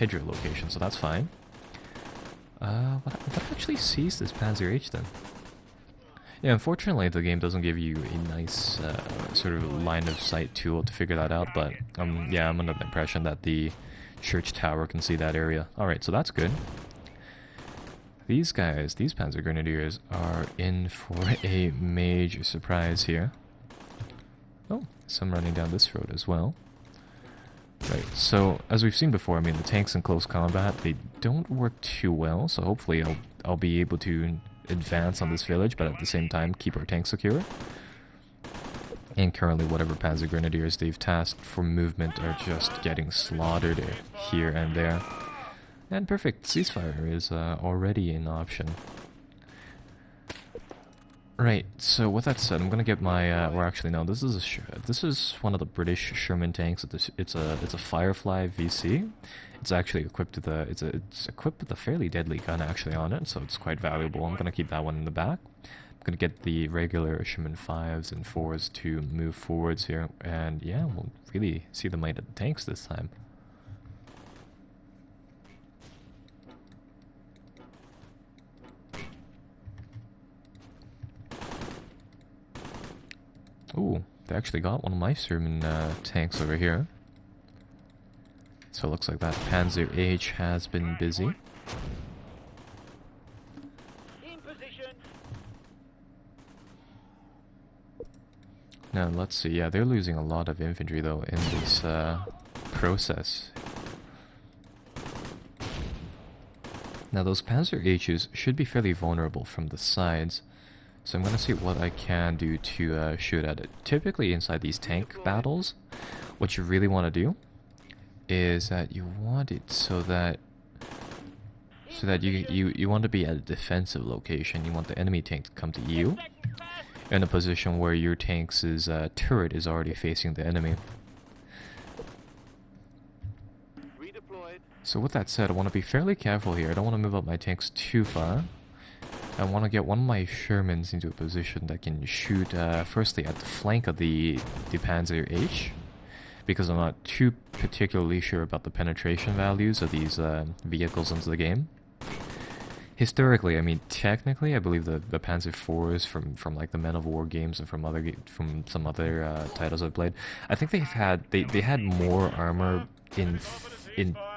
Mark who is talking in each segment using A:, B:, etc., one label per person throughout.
A: Hydra location, so that's fine. What actually sees this Panzer H then? Yeah, unfortunately the game doesn't give you a nice sort of line of sight tool to figure that out, but yeah, I'm under the impression that the church tower can see that area. Alright, so that's good. These guys, these Panzer Grenadiers, are in for a major surprise here. Oh, some running down this road as well. Right, so as we've seen before, I mean, the tanks in close combat, they don't work too well, so hopefully I'll be able to advance on this village, but at the same time keep our tanks secure. And currently whatever Panzer Grenadiers they've tasked for movement are just getting slaughtered here and there. And perfect, ceasefire is already an option. Right, so with that said, I'm gonna get my, or actually no, this is one of the British Sherman tanks. It's a Firefly VC. It's actually equipped with it's equipped with a fairly deadly gun actually on it, so it's quite valuable. I'm gonna keep that one in the back. I'm gonna get the regular Sherman 5s and 4s to move forwards here, and yeah, we'll really see the might of the tanks this time. Ooh, they actually got one of my Sherman tanks over here. So it looks like that Panzer H has been busy. Now let's see, yeah, they're losing a lot of infantry though in this process. Now those Panzer H's should be fairly vulnerable from the sides. So I'm going to see what I can do to shoot at it. Typically inside these tank battles, what you really want to do is that you want it so that you want to be at a defensive location. You want the enemy tank to come to you in a position where your tank's turret is already facing the enemy. So with that said, I want to be fairly careful here. I don't want to move up my tanks too far. I want to get one of my Shermans into a position that can shoot firstly at the flank of the Panzer H, because I'm not too particularly sure about the penetration values of these vehicles into the game. Historically, I mean, technically, I believe the Panzer IVs from like the Men of War games and from some other titles I've played, I think they had more armor in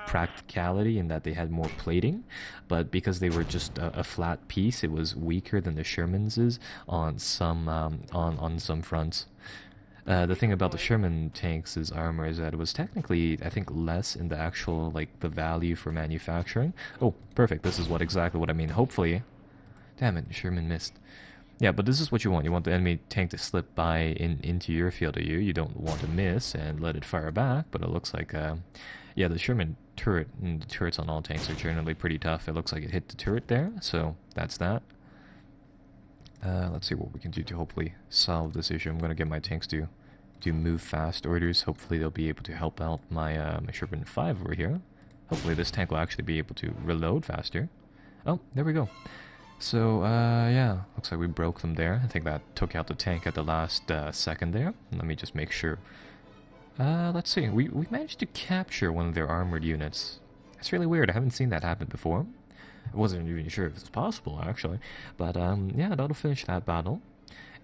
A: practicality in that they had more plating, but because they were just a flat piece, it was weaker than the Sherman's is on some on some fronts. The thing about the Sherman tanks' armor is that it was technically, I think, less in the actual, like, the value for manufacturing. Oh, perfect, this is exactly what I mean. Hopefully, damn it, Sherman missed. Yeah, but this is what you want. You want the enemy tank to slip by into your field of view. You don't want to miss and let it fire back, but it looks like, yeah, the Sherman turret, and the turrets on all tanks are generally pretty tough. It looks like it hit the turret there, so that's that. Let's see what we can do to hopefully solve this issue. I'm going to get my tanks to move fast orders. Hopefully they'll be able to help out my, my Sherman 5 over here. Hopefully this tank will actually be able to reload faster. Oh, there we go. So, yeah, looks like we broke them there. I think that took out the tank at the last second there. Let me just make sure. Let's see. We managed to capture one of their armored units. That's really weird. I haven't seen that happen before. I wasn't even sure if it was possible, actually. But, yeah, that'll finish that battle.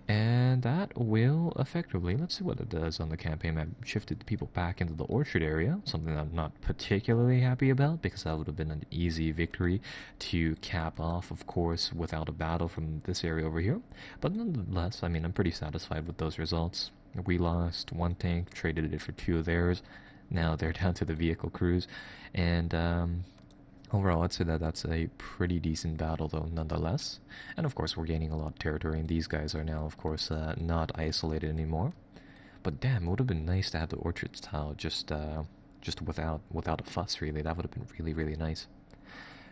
A: And that will effectively, let's see what it does on the campaign map. Shifted people back into the orchard area, something that I'm not particularly happy about, because that would have been an easy victory to cap off, of course, without a battle from this area over here. But nonetheless, I mean, I'm pretty satisfied with those results. We lost one tank, traded it for two of theirs. Now they're down to the vehicle crews. And, overall, I'd say that that's a pretty decent battle, though, nonetheless. And, of course, we're gaining a lot of territory, and these guys are now, of course, not isolated anymore. But, damn, it would have been nice to have the orchard style just without a fuss, really. That would have been really, really nice.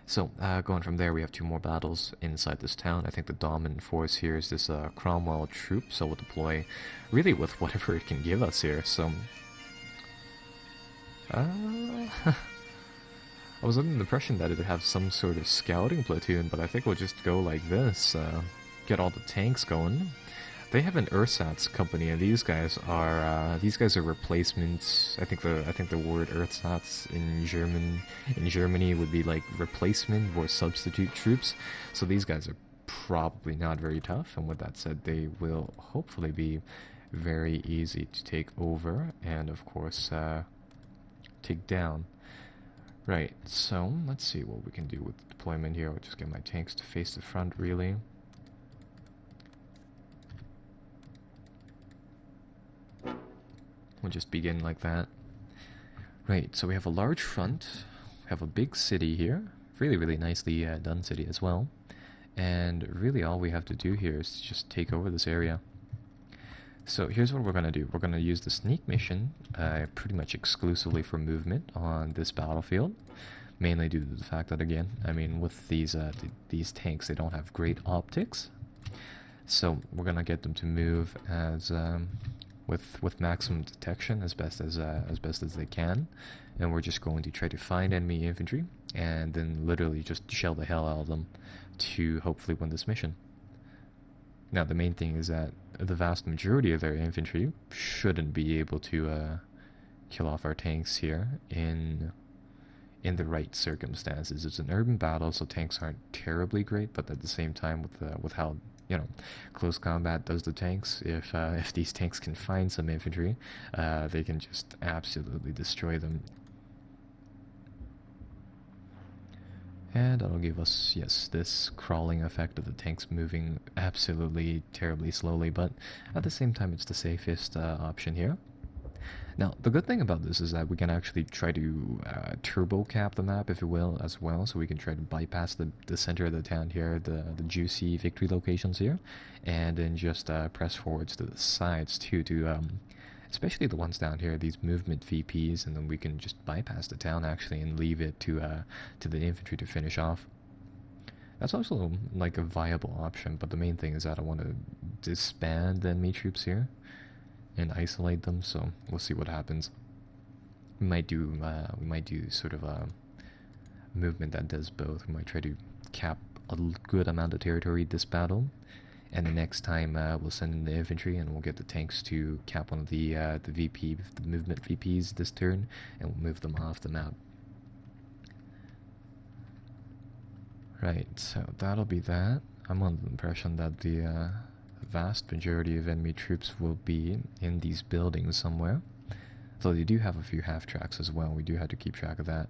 A: So, going from there, we have two more battles inside this town. I think the dominant force here is this Cromwell troop, so we'll deploy really with whatever it can give us here. So, I was under the impression that it would have some sort of scouting platoon, but I think we'll just go like this. Get all the tanks going. They have an ersatz company, and these guys are replacements. I think the word ersatz in Germany would be like replacement or substitute troops. So these guys are probably not very tough. And with that said, they will hopefully be very easy to take over and of course take down. Right. So let's see what we can do with deployment here. I'll just get my tanks to face the front really. We'll just begin like that. Right, so we have a large front, we have a big city here, really nicely done city as well, and really all we have to do here is just take over this area. So here's what we're going to do. We're going to use the sneak mission pretty much exclusively for movement on this battlefield, mainly due to the fact that, again, I mean, with these tanks, they don't have great optics, so we're going to get them to move as with maximum detection as best as they can, and we're just going to try to find enemy infantry and then literally just shell the hell out of them to hopefully win this mission. Now the main thing is that the vast majority of their infantry shouldn't be able to kill off our tanks here in the right circumstances. It's an urban battle, so tanks aren't terribly great, but at the same time with how, you know, close combat does the tanks, if these tanks can find some infantry, they can just absolutely destroy them. And that'll give us, yes, this crawling effect of the tanks moving absolutely terribly slowly, but at the same time it's the safest option here. Now, the good thing about this is that we can actually try to turbo cap the map, if you will, as well, so we can try to bypass the center of the town here, the juicy victory locations here, and then just press forwards to the sides too, to especially the ones down here, these movement VPs, and then we can just bypass the town actually and leave it to the infantry to finish off. That's also like a viable option, but the main thing is that I want to disband the enemy troops here and isolate them, so we'll see what happens. We might do sort of a movement that does both. We might try to cap a good amount of territory this battle, and the next time we'll send in the infantry and we'll get the tanks to cap one of the movement VPs this turn, and we'll move them off the map. Right, so that'll be that. I'm under the impression that the vast majority of enemy troops will be in these buildings somewhere, though they do have a few half tracks as well. We do have to keep track of that.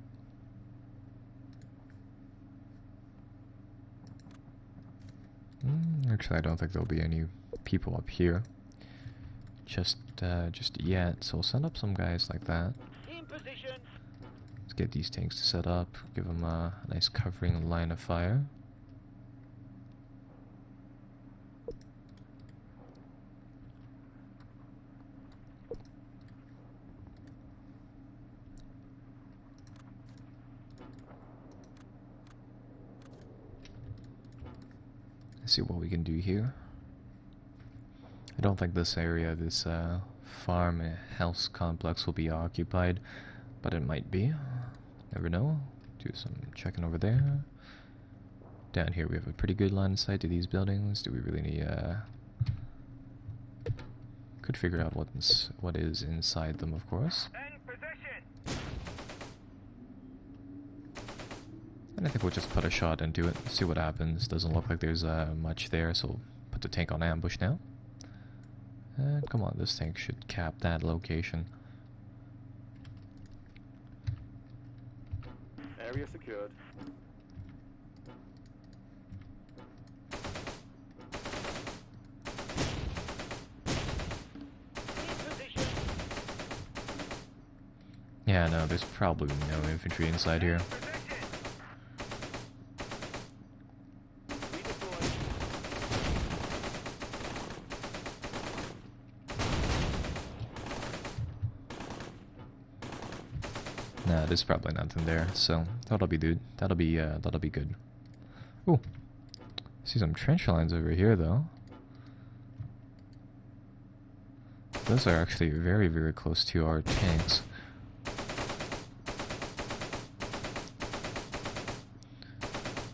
A: Actually, I don't think there'll be any people up here just yet, so we'll send up some guys like that.
B: In position.
A: Let's get these tanks to set up, give them a nice covering line of fire. See what we can do here. I don't think this area, this farm house complex will be occupied, but it might be. Never know. Do some checking over there. Down here we have a pretty good line of sight to these buildings. Do we really need could figure out what is inside them, of course. And I think we'll just put a shot into it, see what happens. Doesn't look like there's much there, so we'll put the tank on ambush now. And come on, this tank should cap that location.
B: Area secured.
A: Yeah, no, there's probably no infantry inside here. Nah, there's probably nothing there, so that'll be good. That'll be good. Ooh, see some trench lines over here though. Those are actually very close to our tanks.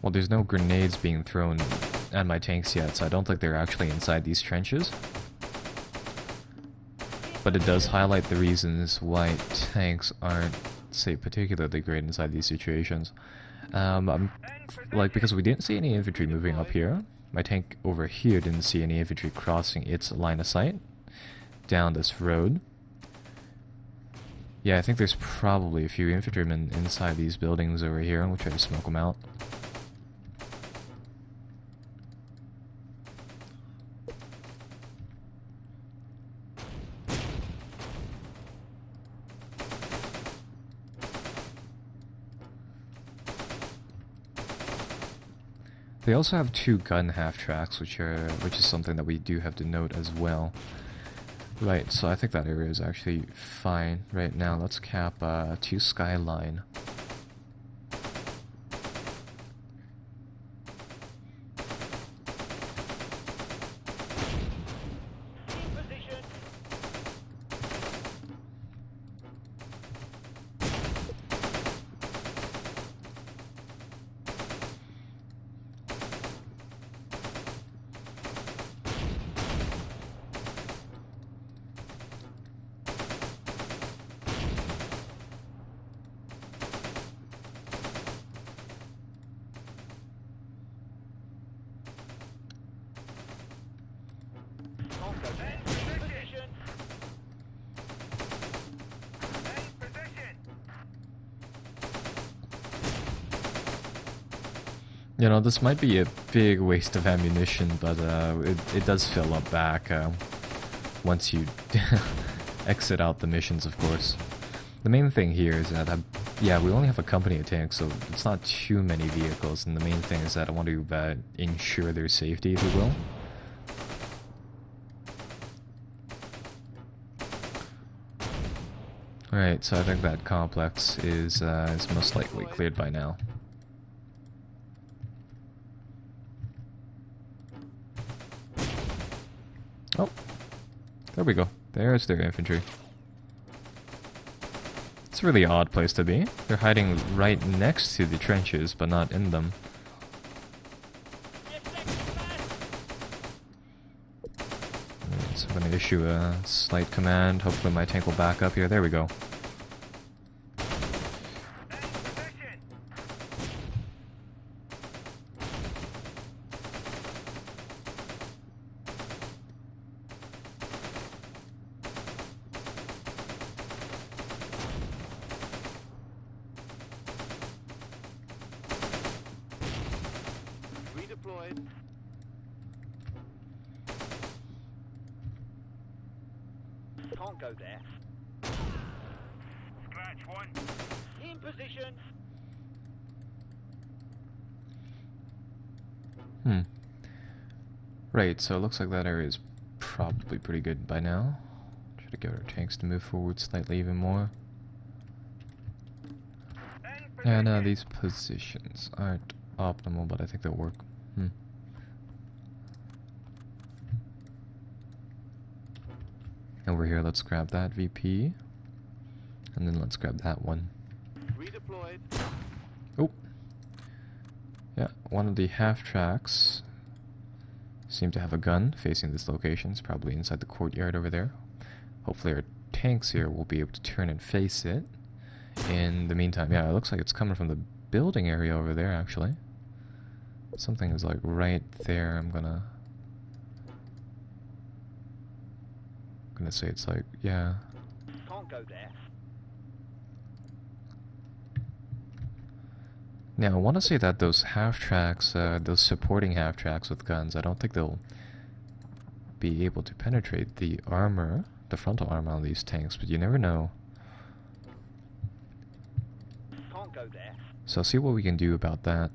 A: Well, there's no grenades being thrown at my tanks yet, so I don't think they're actually inside these trenches. but it does highlight the reasons why tanks aren't, say, particularly great inside these situations. Because we didn't see any infantry moving up here. My tank over here didn't see any infantry crossing its line of sight down this road. Yeah, I think there's probably a few infantrymen inside these buildings over here. We'll try to smoke them out. They also have 2 gun half-tracks, which is something that we do have to note as well. Right, so I think that area is actually fine right now. Let's cap 2 Skyline. You know, this might be a big waste of ammunition, but it does fill up back once you exit out the missions, of course. The main thing here is that, yeah, we only have a company of tanks, so it's not too many vehicles, and the main thing is that I want to ensure their safety, if you will. Alright, so I think that complex is most likely cleared by now. Oh, there we go. There's their infantry. It's a really odd place to be. They're hiding right next to the trenches, but not in them. Right, so I'm going to issue a slight command. Hopefully my tank will back up here. There we go.
B: Can't go there. Scratch one. In position.
A: Right, so it looks like that area is probably pretty good by now. Try to get our tanks to move forward slightly even more. And these positions aren't optimal, but I think they'll work. Over here, let's grab that VP. And then let's grab that one.
B: Redeployed.
A: Oh. Yeah, one of the half-tracks seem to have a gun facing this location. It's probably inside the courtyard over there. Hopefully our tanks here will be able to turn and face it. In the meantime, yeah, it looks like it's coming from the building area over there, actually. Something is like right there. I'm gonna say it's like, yeah.
B: Can't go there.
A: Now, I want to say that those half-tracks, those supporting half-tracks with guns, I don't think they'll be able to penetrate the armor, the frontal armor on these tanks, but you never know.
B: Can't go there.
A: So I'll see what we can do about that.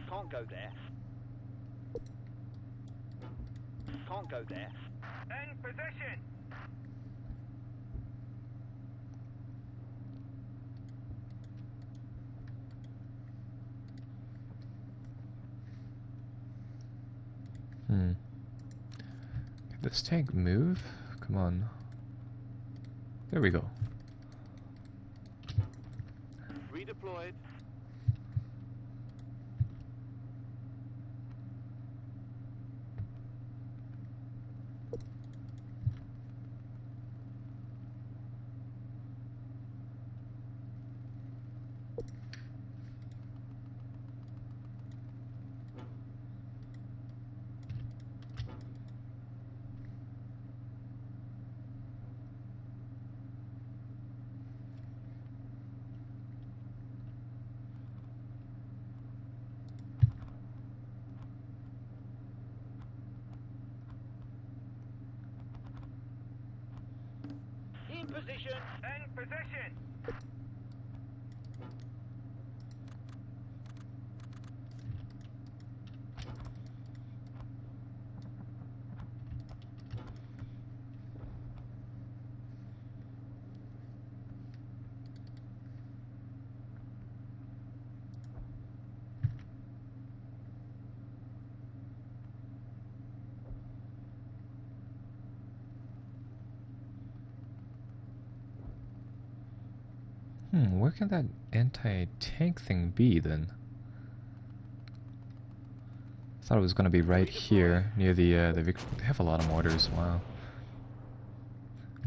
B: Can't go there. Can't go there. In position.
A: Can this tank move? Come on. There we go.
B: Redeployed. In position.
A: Where can that anti-tank thing be then? I thought it was gonna be right here near the They have a lot of mortars. Wow.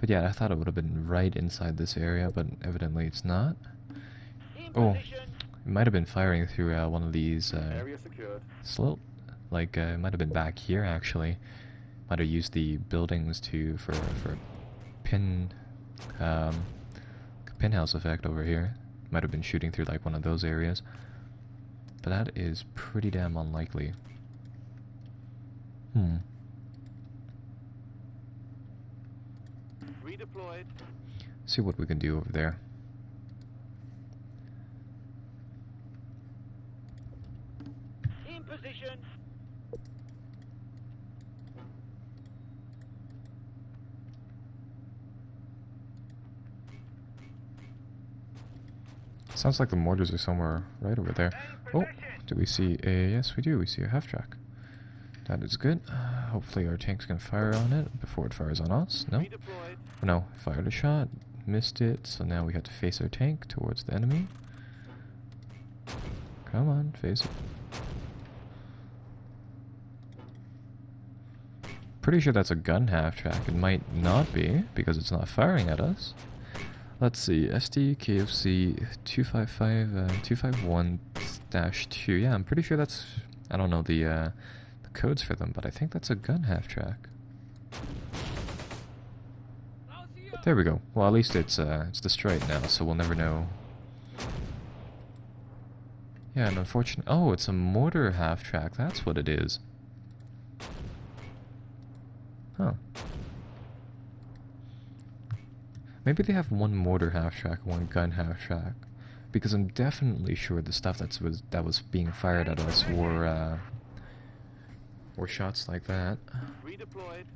A: But yeah, I thought it would have been right inside this area, but evidently it's not.
B: In
A: Oh,
B: position.
A: it might have been firing through one of these
C: Area secured.
A: slope. Like it might have been back here actually. Might have used the buildings for pin pinhouse effect over here. Might have been shooting through like one of those areas. But that is pretty damn unlikely.
B: Redeployed.
A: See what we can do over there.
B: In position.
A: Sounds like the mortars are somewhere right over there. Oh, do we see a... Yes, we do. We see a half-track. That is good. Hopefully our tanks can fire on it before it fires on us. No?
B: Redeployed.
A: No, fired a shot. Missed it. So now we have to face our tank towards the enemy. Come on, face it. Pretty sure that's a gun half-track. It might not be, because it's not firing at us. Let's see, SD KFC 251-2. Yeah, I'm pretty sure that's... I don't know the codes for them, but I think that's a gun half-track. There we go. Well, at least it's destroyed now, so we'll never know. Yeah, and unfortunately... Oh, it's a mortar half-track. That's what it is. Huh. Maybe they have one mortar half-track, one gun half-track, because I'm definitely sure the stuff that was being fired at us were shots like that.
B: Redeployed.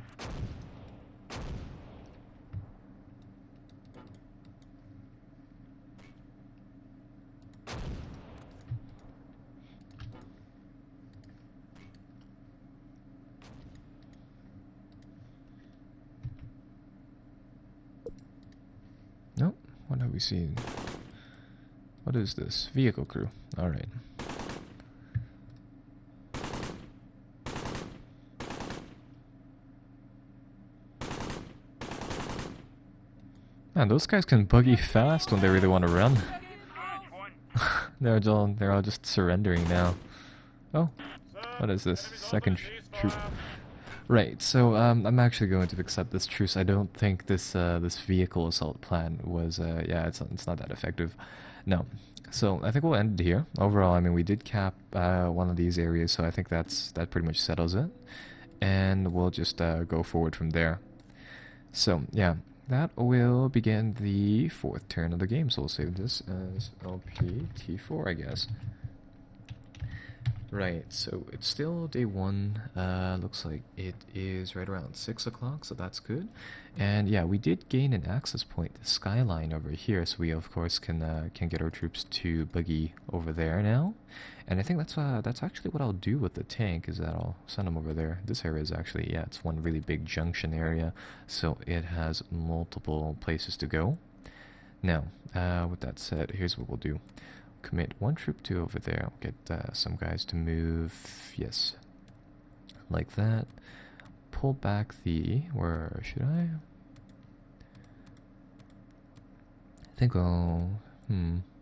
A: Nope. What have we seen? What is this? Vehicle crew. Alright. Man, those guys can buggy fast when they really want to run. They're all just surrendering now. Oh, what is this? Second troop. Right, so I'm actually going to accept this truce. I don't think this this vehicle assault plan was yeah, it's not that effective. No. So I think we'll end it here. Overall, I mean, we did cap one of these areas, so I think that pretty much settles it, and we'll just go forward from there. So yeah, that will begin the fourth turn of the game. So we'll save this as LPT4, I guess. Right, so it's still day one. Looks like it is right around 6 o'clock, so that's good. And yeah, we did gain an access point, the skyline over here, so we of course can get our troops to buggy over there now. And I think that's actually what I'll do with the tank, is that I'll send them over there. This area is actually, yeah, it's one really big junction area, so it has multiple places to go. Now, with that said, here's what we'll do. Commit one troop to over there. I'll get some guys to move, yes, like that. Pull back the, where should I? I think I'll,